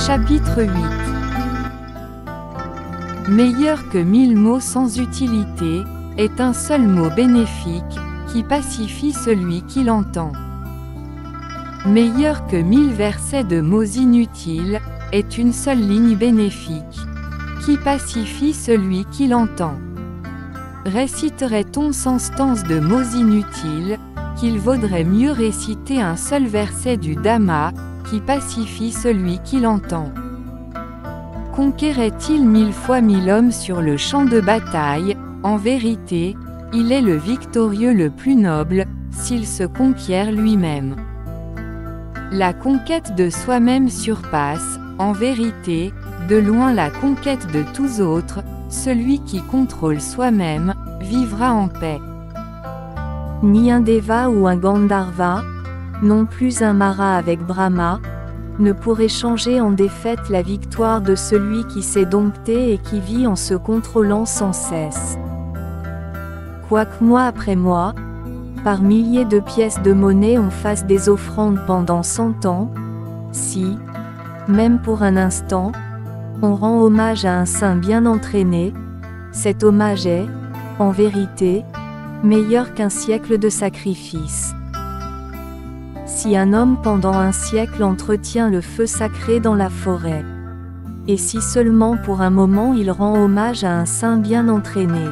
Chapitre 8. Meilleur que 1000 mots sans utilité, est un seul mot bénéfique, qui pacifie celui qui l'entend. Meilleur que 1000 versets de mots inutiles, est une seule ligne bénéfique, qui pacifie celui qui l'entend. Réciterait-on sans stances de mots inutiles, qu'il vaudrait mieux réciter un seul verset du Dhamma, qui pacifie celui qui l'entend. Conquérait-il 1000 fois 1000 hommes sur le champ de bataille, en vérité, il est le victorieux le plus noble, s'il se conquiert lui-même. La conquête de soi-même surpasse, en vérité, de loin la conquête de tous autres, celui qui contrôle soi-même, vivra en paix. Ni un Deva ou un Gandharva, non plus un Mara avec Brahma, ne pourrait changer en défaite la victoire de celui qui s'est dompté et qui vit en se contrôlant sans cesse. Quoique mois après mois, par milliers de pièces de monnaie on fasse des offrandes pendant 100 ans, si, même pour un instant, on rend hommage à un saint bien entraîné, cet hommage est, en vérité, meilleur qu'un siècle de sacrifice. Si un homme pendant un siècle entretient le feu sacré dans la forêt, et si seulement pour un moment il rend hommage à un saint bien entraîné,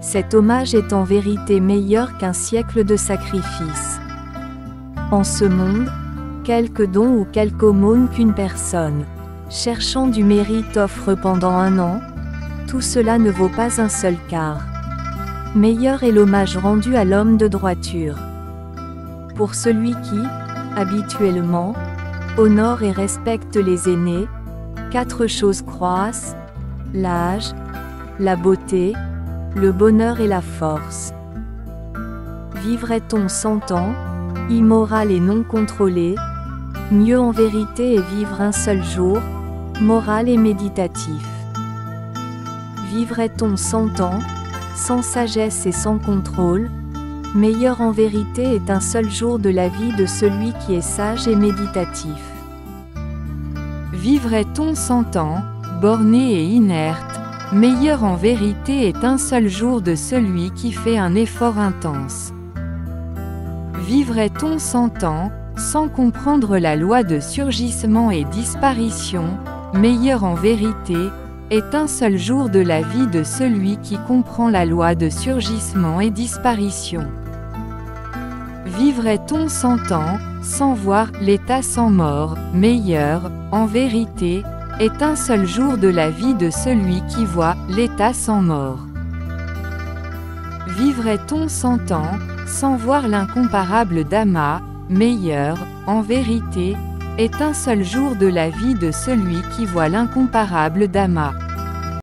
cet hommage est en vérité meilleur qu'un siècle de sacrifice. En ce monde, quelque don ou quelque aumône qu'une personne, cherchant du mérite offre pendant un an, tout cela ne vaut pas un seul quart. Meilleur est l'hommage rendu à l'homme de droiture. Pour celui qui, habituellement, honore et respecte les aînés, 4 choses croissent: l'âge, la beauté, le bonheur et la force. Vivrait-on 100 ans, immoral et non contrôlé, mieux en vérité est vivre un seul jour, moral et méditatif. Vivrait-on 100 ans, sans sagesse et sans contrôle, meilleur en vérité est un seul jour de la vie de celui qui est sage et méditatif. Vivrait-on 100 ans, borné et inerte, meilleur en vérité est un seul jour de celui qui fait un effort intense. Vivrait-on 100 ans, sans comprendre la loi de surgissement et disparition, meilleur en vérité, est un seul jour de la vie de celui qui comprend la loi de surgissement et disparition. Vivrait-on 100 ans, sans voir l'état sans mort, meilleur, en vérité, est un seul jour de la vie de celui qui voit l'état sans mort. Vivrait-on 100 ans, sans voir l'incomparable Dhamma, meilleur, en vérité, est un seul jour de la vie de celui qui voit l'incomparable Dhamma.